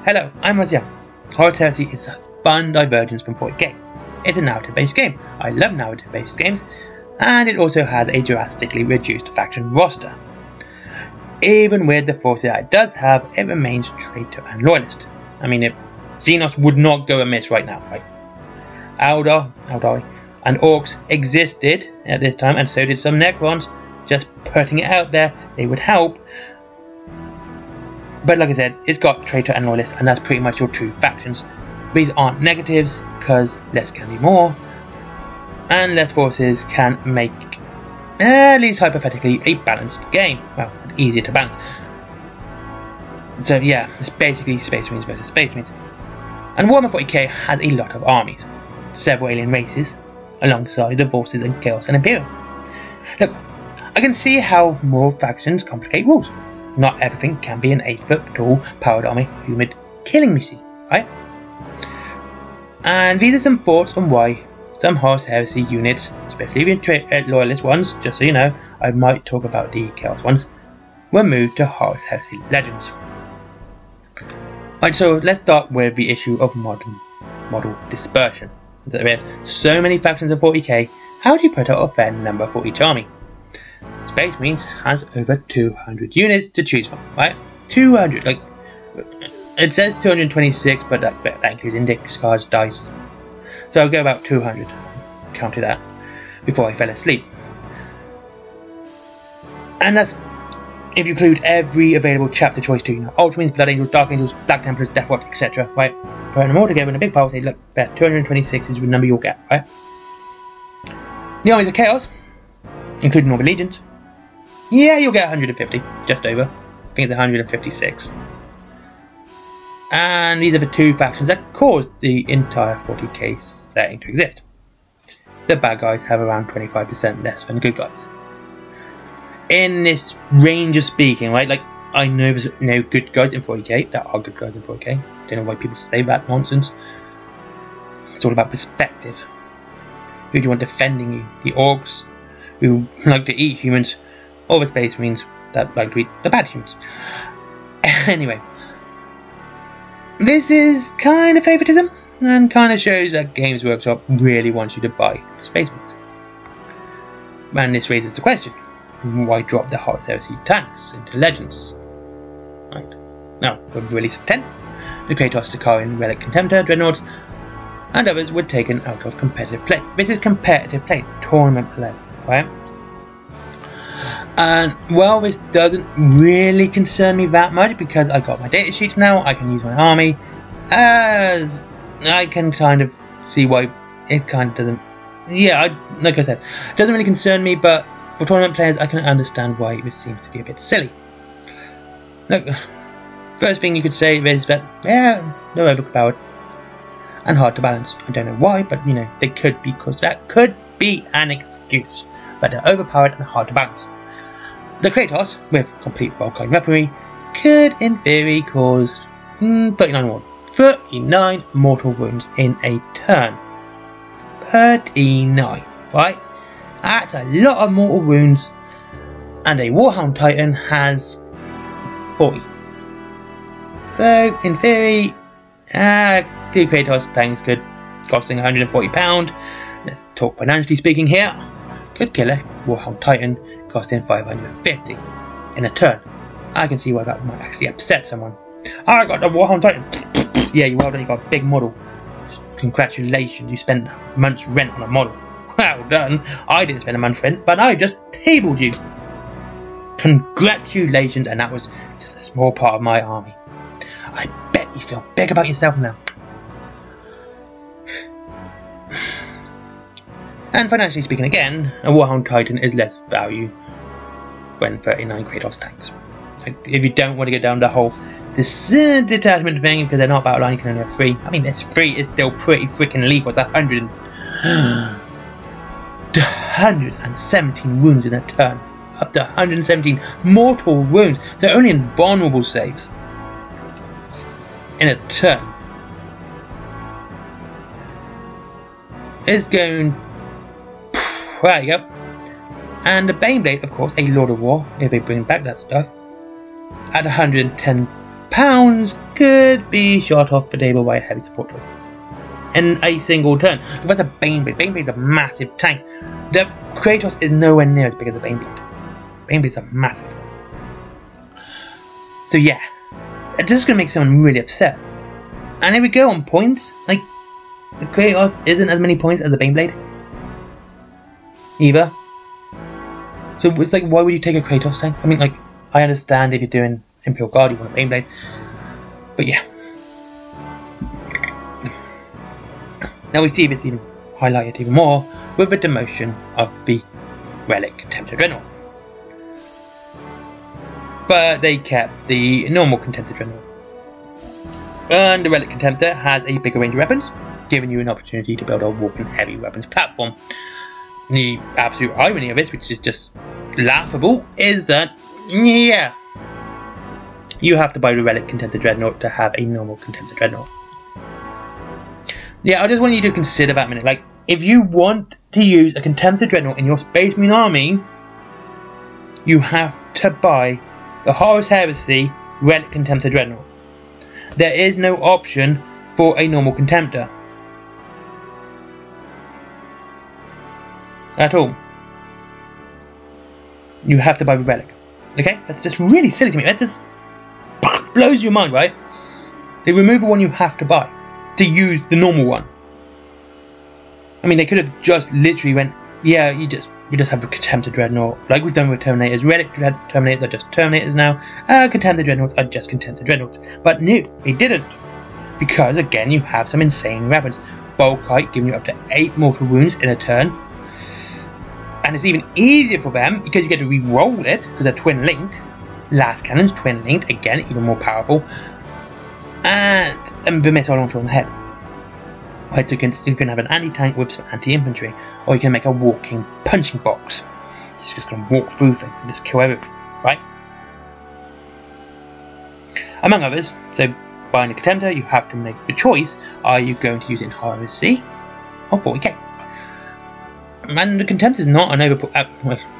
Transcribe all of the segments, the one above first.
Hello, I'm Young. Horus Heresy is a fun divergence from 40k. It's a narrative-based game. I love narrative-based games, and it also has a drastically reduced faction roster. Even with the forces that it does have, it remains traitor and loyalist. I mean, Xenos would not go amiss right now, right? Eldar, and Orcs existed at this time, and so did some Necrons. Just putting it out there, they would help. But like I said, it's got traitor and loyalist, and that's pretty much your two factions. These aren't negatives, because less can be more, and less forces can make, at least hypothetically, a balanced game. Well, easier to balance. So yeah, it's basically Space Marines versus Space Marines. And Warhammer 40k has a lot of armies, several alien races, alongside the forces and Chaos and Imperial. Look, I can see how more factions complicate rules. Not everything can be an 8-foot tall powered army humid killing machine, right? And these are some thoughts on why some Horus Heresy units, especially the loyalist ones, just so you know, I might talk about the Chaos ones, were moved to Horus Heresy Legends. Right, so let's start with the issue of model dispersion. So we have so many factions in 40k, how do you put out a fair number for each army? Space Marines has over 200 units to choose from, right? 200, like, it says 226, but that includes index cards, dice. So I'll go about 200, counted that, before I fell asleep. And that's if you include every available chapter choice too, you know, Ultramarines, Blood Angels, Dark Angels, Black Templars, Death Watch, etc. Right? Putting them all together in a big pile, say, look, there, 226 is the number you'll get, right? The armies of Chaos, including all the legions, yeah, you'll get 150, just over. I think it's 156. And these are the two factions that caused the entire 40k setting to exist. The bad guys have around 25% less than good guys. In this range of speaking, right, like, I know there's no good guys in 40k, there are good guys in 40k, don't know why people say that nonsense. It's all about perspective. Who do you want defending you? The Orcs, who like to eat humans, or the Space Marines that like to eat the bad humans. Anyway, this is kind of favoritism, and kind of shows that Games Workshop really wants you to buy Space Marines. And this raises the question, why drop the Horus Heresy tanks into Legends? Right. Now, with the release of 10th, the Kratos, Sicarian, Relic Contemptor, Dreadnoughts, and others were taken out of competitive play. This is competitive play, tournament play, right? And well, this doesn't really concern me that much because I got my data sheets now, I can use my army, as I can kind of see why it kind of doesn't, yeah, like I said, it doesn't really concern me, but for tournament players I can understand why this seems to be a bit silly. Look, first thing you could say is that, yeah, they're overpowered and hard to balance. I don't know why, but you know, they could be, because that could be an excuse, but they're overpowered and hard to balance. The Kratos, with complete Vulcan weaponry, could in theory cause 39 mortal wounds in a turn. 39, right? That's a lot of mortal wounds, and a Warhound Titan has 40. So, in theory, two Kratos tanks could, costing £140, let's talk financially speaking here, could kill a Warhound Titan costing 550 in a turn. I can see why that might actually upset someone. I got the Warhound Titan. Yeah, you well done, you got a big model. Congratulations, you spent a month's rent on a model. Well done. I didn't spend a month's rent, but I just tabled you. Congratulations, and that was just a small part of my army. I bet you feel big about yourself now. And financially speaking again, a Warhound Titan is less value than 39 Kratos tanks. Like, if you don't want to go down the whole detachment thing, because they're not battle line, you can only have 3. I mean, this 3 is still pretty freaking lethal. It's 117 wounds in a turn. Up to 117 mortal wounds. So only in vulnerable saves. In a turn. It's going... There you go. And the Baneblade, of course, a Lord of War, if they bring back that stuff, at 110 £100 could be shot off the table by a heavy support choice in a single turn. That's a Baneblade. Baneblade's are massive tanks. The Kratos is nowhere near as big as a Baneblade. Baneblades are massive. So yeah, it's just going to make someone really upset. And here we go on points. Like, the Kratos isn't as many points as the Baneblade either. So it's like, why would you take a Kratos tank? I mean, like, I understand if you're doing Imperial Guard, you want a Baneblade. But yeah. Now we see this even highlighted even more with the demotion of the Relic Contemptor Dreadnought. But they kept the normal Contemptor Dreadnought. And the Relic Contemptor has a bigger range of weapons, giving you an opportunity to build a walking heavy weapons platform. The absolute irony of this, which is just laughable, is that, yeah, you have to buy the Relic Contemptor Dreadnought to have a normal Contemptor Dreadnought. Yeah, I just want you to consider that a minute. Like, if you want to use a Contemptor Dreadnought in your Space Marine army, you have to buy the Horus Heresy Relic Contemptor Dreadnought. There is no option for a normal Contemptor at all. You have to buy the Relic. Okay? That's just really silly to me. That just blows your mind, right? They remove the one you have to buy to use the normal one. I mean, they could have just literally went, yeah, we just have a Contemptor Dreadnought, like we've done with Terminators. Relic Terminators are just Terminators now. Contemptor Dreadnoughts are just Contemptor Dreadnoughts. But no, they didn't. Because, again, you have some insane weapons. Volkite giving you up to 8 mortal wounds in a turn. And it's even easier for them because you get to re-roll it, because they're twin-linked. Last Cannon's twin-linked, again, even more powerful. And the missile launcher on the head. Right, so you can have an anti-tank with some anti-infantry, or you can make a walking punching box. It's just going to walk through things and just kill everything, right? Among others, so buying a Contemptor, you have to make the choice: are you going to use it in heresy or 40k? And the Contemptor is not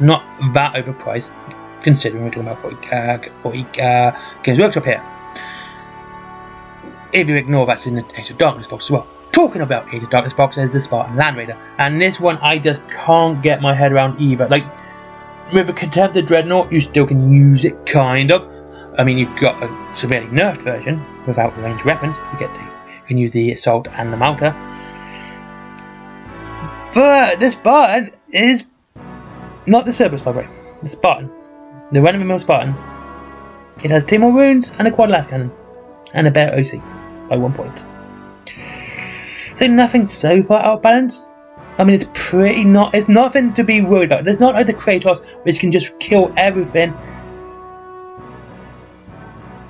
not that overpriced, considering we're talking about 40 Games Workshop here. If you ignore that's in the Age of Darkness box as well. Talking about Age of Darkness box, there's the Spartan Land Raider, and this one I just can't get my head around either. Like, with a Contemptor Dreadnought, you still can use it, kind of. I mean, you've got a severely nerfed version without ranged weapons. You can use the Assault and the Melter. But the Spartan is not the Cerberus, by the way. The Spartan, the run-of-the-mill Spartan. It has 2 more wounds and a quad last cannon, and a better OC by 1 point. So nothing so far out of balance. I mean, it's nothing to be worried about. There's not like the Kratos, which can just kill everything.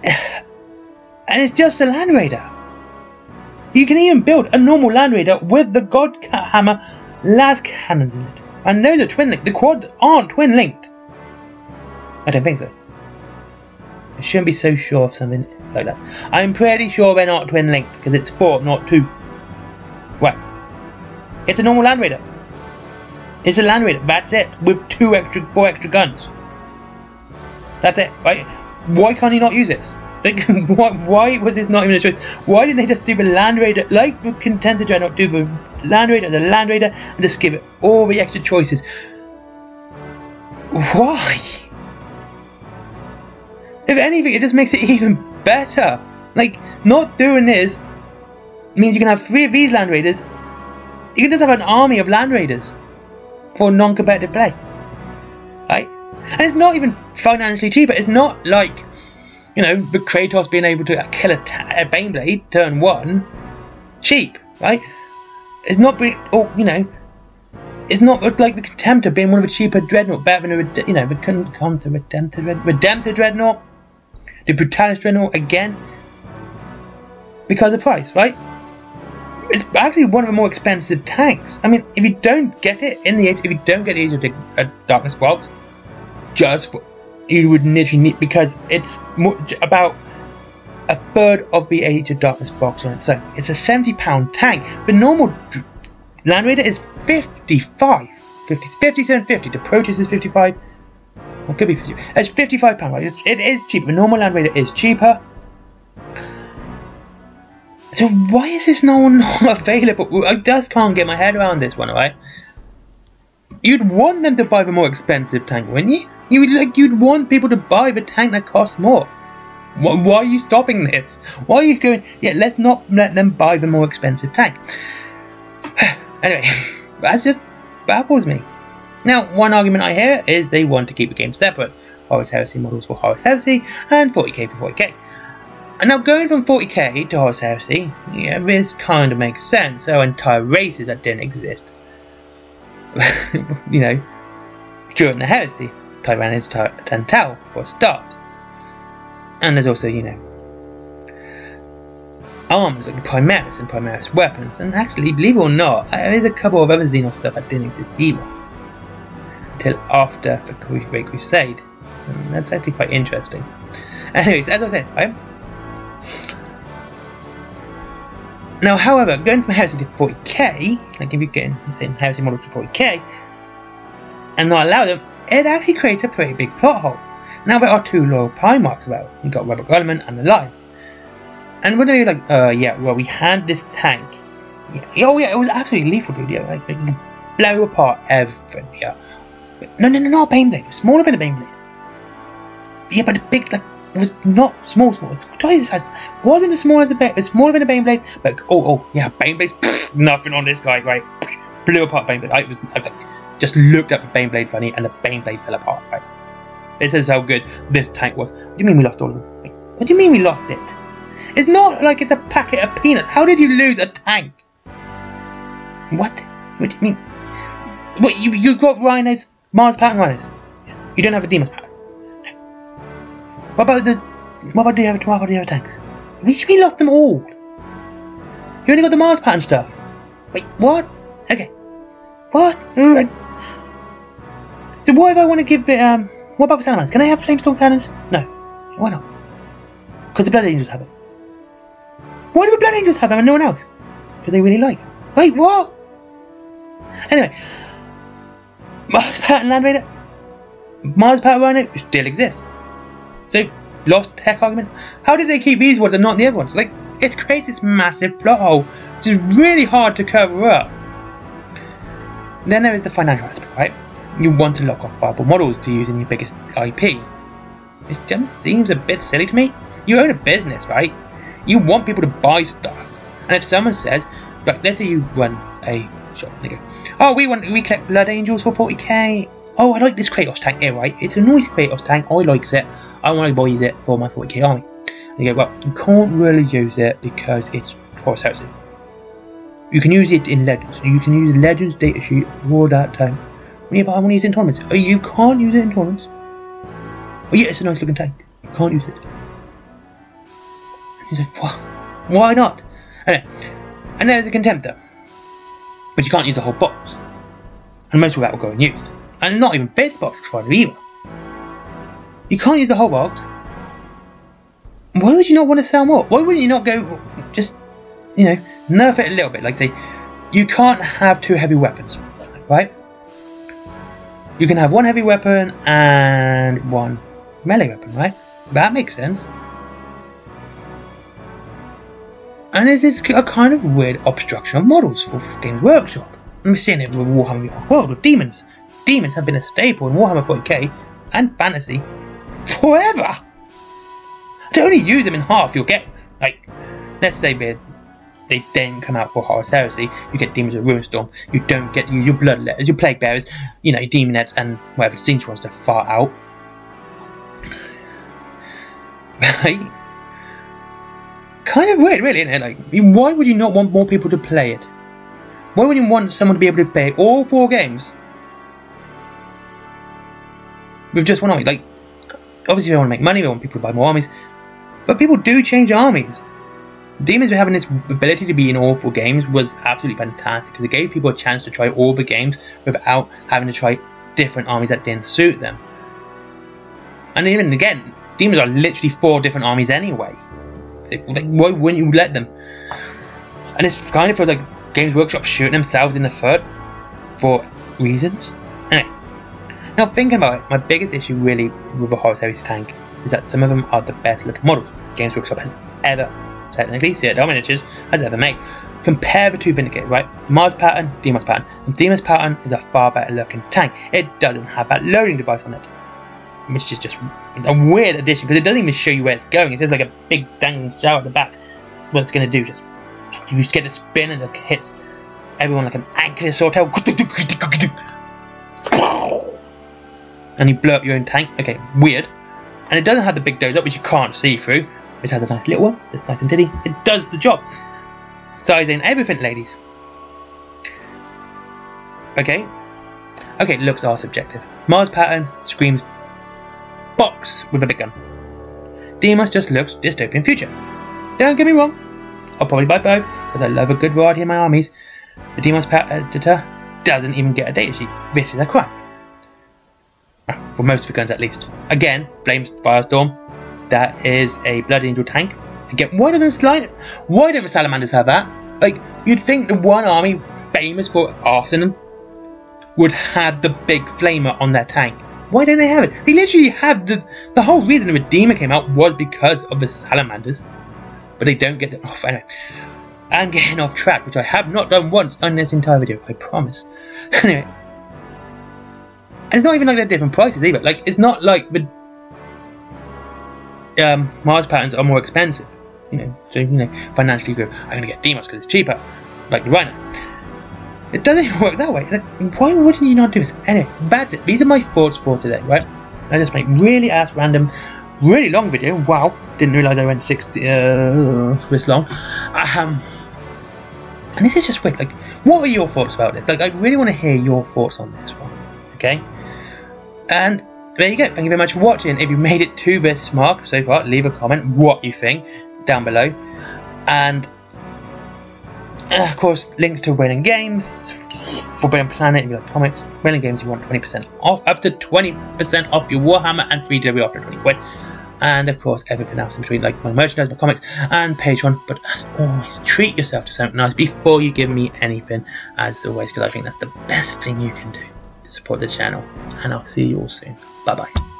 And it's just a Land Raider. You can even build a normal Land Raider with the God Hammer las cannons in it. And those are twin linked. The quad aren't twin linked. I don't think so. I shouldn't be so sure of something like that. I'm pretty sure they're not twin linked because it's 4, not 2. Right. It's a normal Land Raider. It's a Land Raider. That's it. With 4 extra guns. That's it. Right? Why can't he not use this? Like, why was this not even a choice? Why didn't they just do the Land Raider, like the Contemptor Dreadnought, do the Land Raider, and just give it all the extra choices? Why? If anything, it just makes it even better. Like, not doing this means you can have 3 of these Land Raiders. You can just have an army of Land Raiders for non-competitive play. Right? And it's not even financially cheaper. It's not like, you know, the Kratos being able to kill a Baneblade turn 1 cheap, right? It's not, it's not like the Contemptor being one of the cheaper Dreadnought, better than the Redemptor Dreadnought, the Brutalis Dreadnought again, because of price, right? It's actually one of the more expensive tanks. I mean, if you don't get it in the Age, if you don't get the Age of Darkness box, you would literally need, because it's about a third of the Age of Darkness box on its own. It's a £70 tank. The normal Land Raider is 55, 57.50. The Proteus is 55. It could be 50. It's £55, right? It is cheaper. The normal Land Raider is cheaper, So why is this not available? I just can't get my head around this one, alright? You'd want them to buy the more expensive tank, wouldn't you? You'd want people to buy the tank that costs more. Why are you stopping this? Why are you going, yeah, let's not let them buy the more expensive tank. Anyway, that just baffles me. Now, one argument I hear is they want to keep the game separate. Horus Heresy models for Horus Heresy and 40k for 40k. And now going from 40k to Horus Heresy, yeah, this kind of makes sense. There are entire races that didn't exist. You know, during the Heresy, Tyrannus Tantal for a start. And there's also, you know, arms like Primaris and Primaris weapons. And actually, believe it or not, there is a couple of other Xenos stuff that didn't exist either. Until after the Great Crusade. And that's actually quite interesting. Anyways, as I was saying, right? Now, however, going from Heresy to 40k, like if you get the same Heresy models to 40k, and not allow them, it actually creates a pretty big plot hole. Now there are two loyal Primarchs about. You've got Robert Guilliman and the Line. And when they're like, yeah, well, we had this tank. Yeah. Oh yeah, it was absolutely lethal, dude. Yeah, like, you can blow apart everything. Yeah. But no, a Baneblade. It was smaller than a Baneblade. Yeah, but the big, like, it was not small. It was twice the size. Wasn't as small as a Bane. It was smaller than a Baneblade. But yeah, Baneblade. Nothing on this guy, right? Blew apart Baneblade. I just looked up the Baneblade funny, and the Baneblade fell apart. Right. This is how good this tank was. What do you mean we lost all of them? What do you mean we lost it? It's not like it's a packet of peanuts. How did you lose a tank? What? What do you mean? What, you got rhinos, Mars pattern rhinos? You don't have a demon pattern? What about the other tanks? We lost them all. You only got the Mars pattern stuff. Wait, what? Okay. What? So what if I want to give it, what about the Salamanders? Can I have flamestorm cannons? No. Why not? Because the Blood Angels have it. Why do the Blood Angels have them and no one else? Because they really like it. Wait, what? Anyway. Mars pattern Land Raider. Mars pattern Rhino still exists. So, lost tech argument. How did they keep these ones and not the other ones? Like, it creates this massive plot hole, which is really hard to cover up. Then there is the financial aspect, right? You want to lock off viable models to use in your biggest IP. This just seems a bit silly to me. You own a business, right? You want people to buy stuff. And if someone says, like, let's say you run a shop, and they go, oh, we collect Blood Angels for 40k. Oh, I like this Kratos tank here, right? It's a nice Kratos tank. I likes it. I want to buy it for my 40k army. And you go, well, you can't really use it because it's Horus Heresy. You can use it in Legends. You can use Legends datasheet for that tank. Yeah, but I want to use it in tournaments. Oh, you can't use it in tournaments. Oh yeah, it's a nice looking tank. You can't use it. He's like, what? Why not? Anyway, and there's a Contemptor, but you can't use the whole box. And most of that will go unused. And not even bits box for either. You can't use the whole box. Why would you not want to sell more? Why wouldn't you not go, just, you know, nerf it a little bit? Like say, you can't have two heavy weapons, right? You can have one heavy weapon and one melee weapon, right? That makes sense. And this is a kind of weird obstruction of models for Games Workshop. And we're seeing it with Warhammer World with demons. Demons have been a staple in Warhammer 40k and fantasy forever. To only use them in half your games. Like, let's say they then come out for Horus Heresy, you get Demons of Ruinstorm, you don't get to use your Bloodletters, your Plague Bearers, you know, Demonettes and whatever Singe wants to fart out. Right? Kind of weird, really, isn't it? Like, why would you not want more people to play it? Why would you want someone to be able to play all 4 games with just one army? Like, obviously they want to make money, they want people to buy more armies, but people do change armies. Demons having this ability to be in all 4 games was absolutely fantastic because it gave people a chance to try all the games without having to try different armies that didn't suit them. And even again, demons are literally 4 different armies anyway. Like, why wouldn't you let them? And it's kind of feels like Games Workshop shooting themselves in the foot for reasons. Anyway, now thinking about it, my biggest issue really with the Horus Heresy tank is that some of them are the best looking models Games Workshop has ever technically, Citadel miniatures has ever made. Compare the two Vindicators, right? The Mars pattern, Demos pattern. The Demos pattern is a far better looking tank. It doesn't have that loading device on it, which is just a weird addition because it doesn't even show you where it's going. It's just like a big dangling shower at the back. What it's going to do, you just get to spin and it hits everyone like an anchor swordtail. And you blow up your own tank. Okay, weird. And it doesn't have the big doze up, which you can't see through. It has a nice little one. It's nice and titty. It does the job. Sizing everything, ladies. Okay. Okay, looks are subjective. Mars pattern screams box with a big gun. Demos just looks dystopian future. Don't get me wrong. I'll probably buy both because I love a good variety in my armies. The Demos editor doesn't even get a datasheet. This is a crime. For most of the guns at least. Again, blames Firestorm. That is a Blood Angel tank. Again, why don't the Salamanders have that? Like, you'd think the one army famous for arson would have the big flamer on their tank. Why don't they have it? They literally have the whole reason the Redeemer came out was because of the Salamanders. But they don't get the... Oh, anyway. I'm getting off track, which I have not done once on this entire video, I promise. Anyway. And it's not even like they're different prices either. Like, it's not like the Mars patterns are more expensive. You know, so, you know, financially you go, I'm going to get Demos because it's cheaper. Like the Rhino. It doesn't even work that way. Like, why wouldn't you not do this? Anyway, that's it. These are my thoughts for today, right? I just make really random, really long video. Wow. Didn't realise I went 60 this long. And this is just weird. Like, what are your thoughts about this? Like, I really want to hear your thoughts on this one. Okay? And there you go. Thank you very much for watching. If you made it to this mark so far, leave a comment what you think down below. And of course, links to Wayland Games, Forbidden Planet if you like comics. Wayland Games, you want 20% off, up to 20% off your Warhammer and free delivery after 20 quid. And of course, everything else in between, like my merchandise, my comics, and Patreon. But as always, treat yourself to something nice before you give me anything, as always, because I think that's the best thing you can do to support the channel. And I'll see you all soon. Bye bye.